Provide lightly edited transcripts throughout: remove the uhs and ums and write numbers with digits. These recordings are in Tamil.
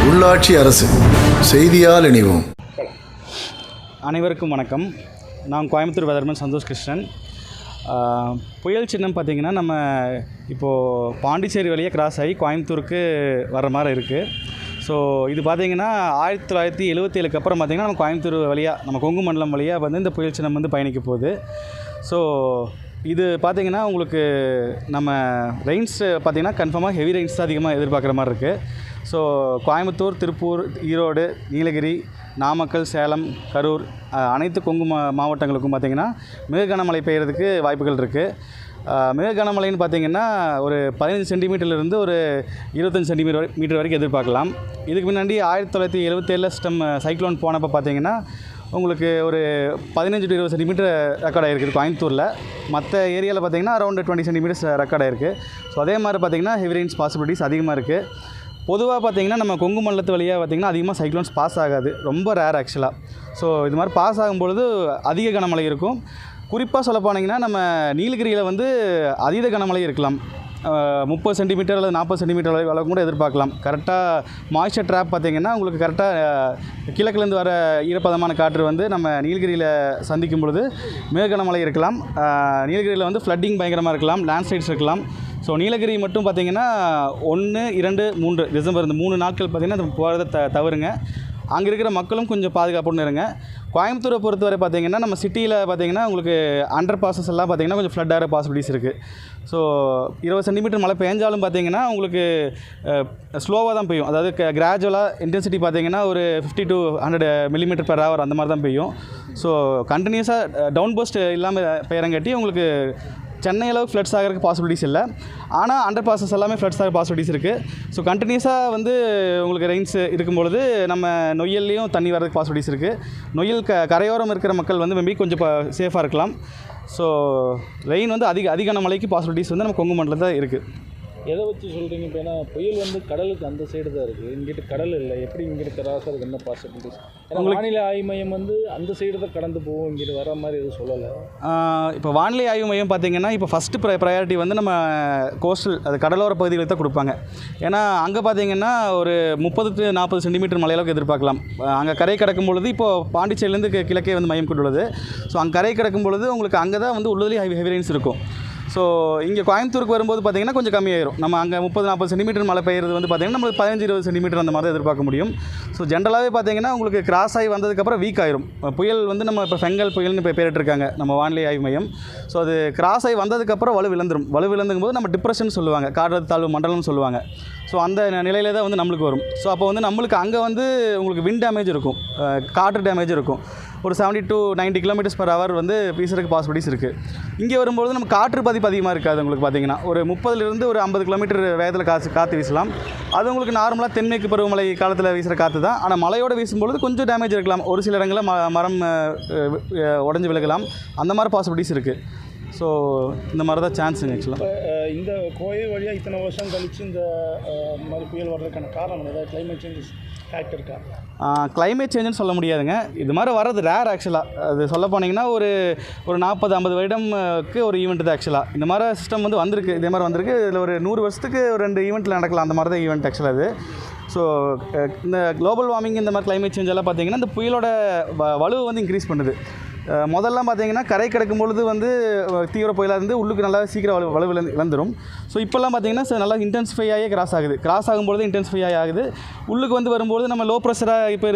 உள்ளாட்சி அரசு செய்தியால் இணைவோம். அனைவருக்கும் வணக்கம். நான் கோயம்புத்தூர் வெதர்மேன் சந்தோஷ் கிருஷ்ணன். புயல் சின்னம் பார்த்திங்கன்னா நம்ம இப்போது பாண்டிச்சேரி வழியாக கிராஸ் ஆகி கோயம்புத்தூருக்கு வர மாதிரி இருக்குது. ஸோ இது பார்த்திங்கன்னா 1977 அப்புறம் பார்த்திங்கன்னா நம்ம கோயம்புத்தூர் வழியாக நம்ம கொங்கு மண்டலம் வழியாக வந்து இந்த புயல் சின்னம் வந்து பயணிக்க போகுது. ஸோ இது பார்த்திங்கன்னா உங்களுக்கு நம்ம ரெயின்ஸ் பார்த்திங்கன்னா கன்ஃபார்மாக ஹெவி ரெயின்ஸ் தான் அதிகமாக எதிர்பார்க்குற மாதிரி இருக்குது. ஸோ கோயம்புத்தூர், திருப்பூர், ஈரோடு, நீலகிரி, நாமக்கல், சேலம், கரூர் அனைத்து கொங்கு மாவட்டங்களுக்கும் பார்த்திங்கன்னா மிக கனமழை பெய்யறதுக்கு வாய்ப்புகள் இருக்குது. மிக கனமழைன்னு பார்த்திங்கன்னா ஒரு 15 சென்டிமீட்டர்லேருந்து ஒரு 25 சென்டிமீட்டர் வரைக்கும் எதிர்பார்க்கலாம். இதுக்கு முன்னாடி 1977 சைக்ளோன் போனப்போ பார்த்திங்கன்னா உங்களுக்கு ஒரு 15 to 20 சென்டிமீட்டர் ரெக்கார்ட் ஆகிருக்கு கோயம்புத்தூரில். மற்ற ஏரியாவில் பார்த்திங்கன்னா அரௌண்ட் 20 சென்டிமீட்டர்ஸ் ரெக்கார்ட் ஆகிருக்கு. ஸோ அதே மாதிரி பார்த்திங்கன்னா ஹெவி ரெயின்ஸ் பாசிபிலிட்டிஸ் அதிகமாக இருக்குது. பொதுவாக பார்த்திங்கன்னா நம்ம கொங்கு மண்டலத்து வழியாக பார்த்திங்கன்னா அதிகமாக சைக்ளோன்ஸ் பாஸ் ஆகாது, ரொம்ப ரேர் ஆக்சுவலாக. ஸோ இது மாதிரி பாஸ் ஆகும்பொழுது அதிக கனமழை இருக்கும். குறிப்பாக சொல்ல போனீங்கன்னா நம்ம நீலகிரியில் வந்து அதீத கனமழை இருக்கலாம். 30 சென்டிமீட்டர் அல்லது 40 சென்டிமீட்டர் அளவுக்கு கூட எதிர்பார்க்கலாம். கரெக்டாக மாய்ஸ்சர் ட்ராப் பார்த்திங்கன்னா உங்களுக்கு கரெக்டாக கிழக்குலேருந்து வர ஈரப்பதமான காற்று வந்து நம்ம நீலகிரியில் சந்திக்கும் பொழுது மிக கனமழை இருக்கலாம். நீலகிரியில் வந்து ஃப்ளட்டிங் பயங்கரமாக இருக்கலாம், லேண்ட்ஸ்லைட்ஸ் இருக்கலாம். ஸோ நீலகிரி மட்டும் பார்த்திங்கன்னா 1, 2, 3 டிசம்பர் இந்த 3 நாட்கள் பார்த்திங்கன்னா போகிறத தவறுங்க. அங்கே இருக்கிற மக்களும் கொஞ்சம் பாதுகாப்புன்னு இருங்க. கோயம்புத்தூரை பொறுத்தவரை பார்த்திங்கன்னா நம்ம சிட்டியில் பார்த்திங்கன்னா உங்களுக்கு அண்டர் பாசஸ் எல்லாம் பார்த்திங்கன்னா கொஞ்சம் ஃப்ளட் ஆகிற பாசிபிலிட்டிஸ் இருக்குது. ஸோ 20 சென்டிமீட்டர் மழை பெஞ்சாலும் பார்த்திங்கன்னா உங்களுக்கு ஸ்லோவாக தான் பெய்யும். அதாவது கிராஜுவலாக இன்டென்சிட்டி பார்த்திங்கன்னா ஒரு 50 to 100 மில்லிமீட்டர் பெர் ஹவர் அந்த மாதிரி தான் பெய்யும். ஸோ கண்டினியூஸாக டவுன் பர்ஸ்ட் இல்லாமல் பெய்யறங்காட்டி உங்களுக்கு சென்னை அளவுக்கு ஃப்ளட்ஸ் ஆகிறதுக்கு பாசிபிலிட்டிஸ் இல்லை. ஆனால் அண்டர் பாசஸ் எல்லாமே ஃப்ளட்ஸ் ஆகிற பாசிபிலிட்டிஸ் இருக்குது. ஸோ கண்டினியூஸாக வந்து உங்களுக்கு ரெயின்ஸ் இருக்கும்பொழுது நம்ம நொய்யல்லையும் தண்ணி வரதுக்கு பாசிபிலிட்டிஸ் இருக்குது. நொய்யல் கரையோரம் இருக்கிற மக்கள் வந்து மேபி கொஞ்சம் சேஃபாக இருக்கலாம். ஸோ ரெயின் வந்து அதிகான மழைக்கு பாசிபிலிட்டிஸ் வந்து நம்ம கொங்கு மண்டலத்தில் தான் இருக்குது. எதை வச்சு சொல்கிறீங்க? இப்போ ஏன்னா புயல் வந்து கடலுக்கு அந்த சைடு தான் இருக்குது, இங்கிட்டு கடல் இல்லை. எப்படி இங்கிட்டு கிராஸ் ஆகுது, என்ன பாசிபிலிட்டிஸ்? வானிலை ஆய்வு மையம் வந்து அந்த சைடு தான் கடந்து போகும், இங்கிட்டு வர மாதிரி எதுவும் சொல்லலை. இப்போ வானிலை ஆய்வு மையம் பார்த்திங்கன்னா இப்போ ஃபஸ்ட்டு ப்ரையாரிட்டி வந்து நம்ம கோஸ்டல் அது கடலோர பகுதிகளுக்கு தான் கொடுப்பாங்க. ஏன்னா அங்கே பார்த்திங்கன்னா ஒரு 30 to 40 சென்டிமீட்டர் மழையளவுக்கு எதிர்பார்க்கலாம். அங்கே கரை கடக்கும் பொழுது இப்போது பாண்டிச்சேரியிலேருந்து கிழக்கே வந்து மையம் கொண்டுள்ளது. ஸோ அங்கே கரை கடக்கும் பொழுது உங்களுக்கு அங்கே தான் வந்து உள்ளதுலேயே ஹெவி ரெயின்ஸ் இருக்கும். ஸோ இங்கே கோயம்புத்தூருக்கு வரும்போது பார்த்திங்கன்னா கொஞ்சம் கம்மியாயிரும். நம்ம அங்கே 30-40 சென்டிமீட்டர் மழை பெய்யுறது வந்து பார்த்திங்கன்னா நம்மளுக்கு 15-20 சென்டிமீட்டர் அந்த மாதிரி தான் எதிர்பார்க்க முடியும். ஸோ ஜென்ரலாகவே பார்த்திங்கன்னா உங்களுக்கு கிராஸ் ஆகி வந்ததுக்கப்புறம் வீக் ஆயிரும் புயல் வந்து நம்ம இப்போ ஃபெங்கல் புயல்னு இப்போ பேரிட்டிருக்காங்க நம்ம வானிலை ஆய்வு மையம். ஸோ அது கிராஸ் ஆகி வந்ததுக்கப்புறம் வலுவிழந்தும் போது நம்ம டிப்ரெஷன் சொல்லுவாங்க, காற்றழுத்த தாழ்வு மண்டலம்னு சொல்லுவாங்க. ஸோ அந்த நிலையில தான் வந்து நம்மளுக்கு வரும். ஸோ அப்போ வந்து நம்மளுக்கு அங்கே வந்து உங்களுக்கு விண்ட் டேமேஜ் இருக்கும், காற்று டேமேஜ் இருக்கும். ஒரு 70 to 90 km/h வந்து வீசுறதுக்கு பாசிபிலிட்டிஸ் இருக்குது. இங்கே வரும்போது நம்ம காற்று பதிப்பு அதிகமாக இருக்காது. உங்களுக்கு பார்த்திங்கன்னா ஒரு 30லேருந்து ஒரு 50 கிலோமீட்டர் வேகத்தில் காற்று வீசலாம். அது உங்களுக்கு நார்மலாக தென்மேற்கு பருவமழை காலத்தில் வீசுகிற காற்று தான். ஆனால் மழையோடு வீசும்பொழுது கொஞ்சம் டேமேஜ் இருக்கலாம். ஒரு சில இடங்களில் மரம் உடஞ்சி விலகலாம். அந்த மாதிரி பாசிபிலிட்டிஸ் இருக்குது. ஸோ இந்த மாதிரி தான் சான்ஸுங்க ஆக்சுவலாக. இந்த கோயில் வழியாக இத்தனை வருஷம் கழித்து இந்த மாதிரி புயல் வர்றதுக்கான காரணம் ஏதாவது கிளைமேட் சேஞ்சஸ் ஃபேக்ட் இருக்கா? கிளைமேட் சேஞ்சுன்னு சொல்ல முடியாதுங்க. இது மாதிரி வர்றது ரேர் ஆக்சுவலாக. அது சொல்ல போனீங்கன்னா ஒரு 40-50 வருடம்க்கு ஒரு ஈவெண்ட் தான் ஆக்சுவலாக. இந்த மாதிரி சிஸ்டம் வந்து வந்திருக்கு, இதே மாதிரி வந்திருக்கு. இதில் ஒரு 100 வருஷத்துக்கு ஒரு 2 ஈவெண்ட்டில் நடக்கலாம். அந்த மாதிரி தான் ஈவெண்ட் ஆக்சுவலாக அது. ஸோ இந்த குளோபல் வார்மிங் இந்த மாதிரி கிளைமேட் சேஞ்ச் எல்லாம் பார்த்திங்கன்னா இந்த புயலோட வலுவை வந்து இன்க்ரீஸ் பண்ணுது. முதல்லாம் பார்த்திங்கன்னா கரை கிடக்கும் பொழுது வந்து தீவிர புயலாக இருந்து உள்ளுக்கு நல்லா சீக்கிரம் வலு இழந்துடும். ஸோ இப்போல்லாம் பார்த்திங்கன்னா நல்லா இன்டென்சிஃபை ஆகி கிராஸ் ஆகும்பொழுது இன்டென்சிஃபை ஆகுது. உள்ளுக்கு வந்து வரும்போது நம்ம லோ ப்ரெஷராக இப்போ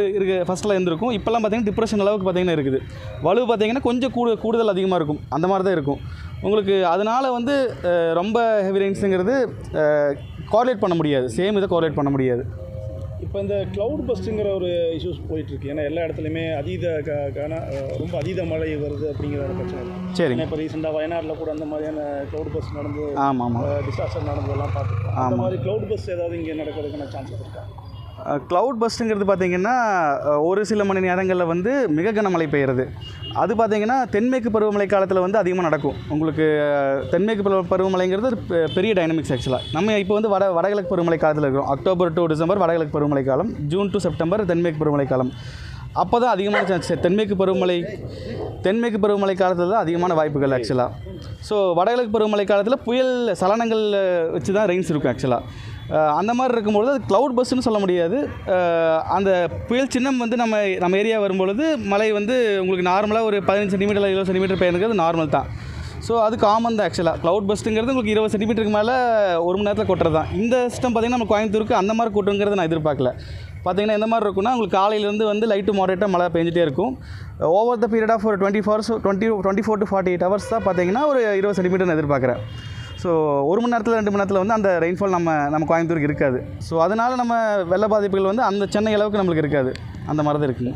ஃபஸ்ட்டில் இருந்திருக்கும். இப்போல்லாம் பார்த்திங்கன்னா டிப்ரெஷன் அளவுக்கு பார்த்திங்கன்னா இருக்குது. வலு பார்த்திங்கன்னா கொஞ்சம் கூடுதல் அதிகமாக இருக்கும். அந்த மாதிரி தான் இருக்கும் உங்களுக்கு. அதனால் வந்து ரொம்ப ஹெவி ரெயின்ஸுங்கிறது கோரிலேட் பண்ண முடியாது, சேம் இதை கோரிலேட் பண்ண முடியாது. இப்போ இந்த க்ளவுட் பஸ்ட்டுங்கிற ஒரு இஷ்யூஸ் போயிட்டுருக்கு. ஏன்னா எல்லா இடத்துலையுமே ரொம்ப அதீத மழை வருது அப்படிங்கிற ஒரு பிரச்சனை. சரி, இப்போ ரீசெண்டாக வயநாட்டில் கூட அந்த மாதிரியான க்ளவுட் பஸ் நடந்து ஆமாம் டிசாஸ்டர் நடந்ததெல்லாம் பார்த்துருக்கோம். அந்த மாதிரி க்ளவுட் பஸ் ஏதாவது இங்கே நடக்கிறதுக்கான சான்சஸ் இருக்கா? க்ளவுட் பஸ்ட்டுங்கிறது பார்த்திங்கன்னா ஒரு சில மணி நேரங்களில் வந்து மிக கனமழை பெய்கிறது. அது பார்த்திங்கன்னா தென்மேற்கு பருவமழை காலத்தில் வந்து அதிகமாக நடக்கும். உங்களுக்கு தென்மேற்கு பருவமழைங்கிறது பெரிய டைனமிக்ஸ் ஆக்சுவலாக. நம்ம இப்போ வந்து வடகிழக்கு பருவமழை காலத்தில் இருக்கிறோம். அக்டோபர் to டிசம்பர் வடகிழக்கு பருவமழை காலம், ஜூன் to செப்டம்பர் தென்மேற்கு பருவமழை காலம். அப்போ தான் அதிகமான சான்ஸ் தென்மேற்கு பருவமழை காலத்தில் தான் அதிகமான வாய்ப்புகள் ஆக்சுவலாக. ஸோ வடகிழக்கு பருவமழை காலத்தில் புயல் சலனங்கள் வச்சு தான் ரெயின்ஸ் இருக்கும் ஆக்சுவலாக. அந்த மாதிரி இருக்கும்பொழுது அது க்ளவுட் பஸ்ன்னு சொல்ல முடியாது. அந்த புயல் சின்னம் வந்து நம்ம ஏரியா வரும்பொழுது மழை வந்து உங்களுக்கு நார்மலாக ஒரு 15 சென்டிமீட்டர் 20 சென்டிமீட்டர் பெய்யுறது நார்மல் தான். ஸோ அது காமன் தான் ஆக்சுவலாக. க்ளவுட் பஸ்ட்டுங்கிறது உங்களுக்கு 20 சென்டிமீட்டருக்கு மேலே ஒரு மணி நேரத்தில் கொட்டுறது தான். இந்த சிஸ்டம் பார்த்திங்கன்னா நம்ம கோயம்புத்தூருக்கு அந்த மாதிரி கொட்டுங்கிறது நான் எதிர்பார்க்கல. பார்த்திங்கன்னா எந்த மாதிரி இருக்குன்னா உங்களுக்கு காலையிலேருந்து வந்து லைட்டு மாடரேட்டாக மழை பெஞ்சிட்டே இருக்கும். ஓவர் த பீரியட் ஆஃப் ஒரு 24 to 48 ஹவர்ஸ் தான் பார்த்திங்கன்னா ஒரு 20 சென்டிமீட்டர் நான் எதிர்பார்க்குறேன். ஸோ ஒரு மணி நேரத்தில் 2 மணி நேரத்தில் வந்து அந்த ரெயின்ஃபால் நம்ம கோயம்புத்தூருக்கு இருக்காது. ஸோ அதனால் நம்ம வெள்ள பாதிப்புகள் வந்து அந்த சென்னை அளவுக்கு நம்மளுக்கு இருக்காது. அந்த மாதிரி தான் இருக்குங்க.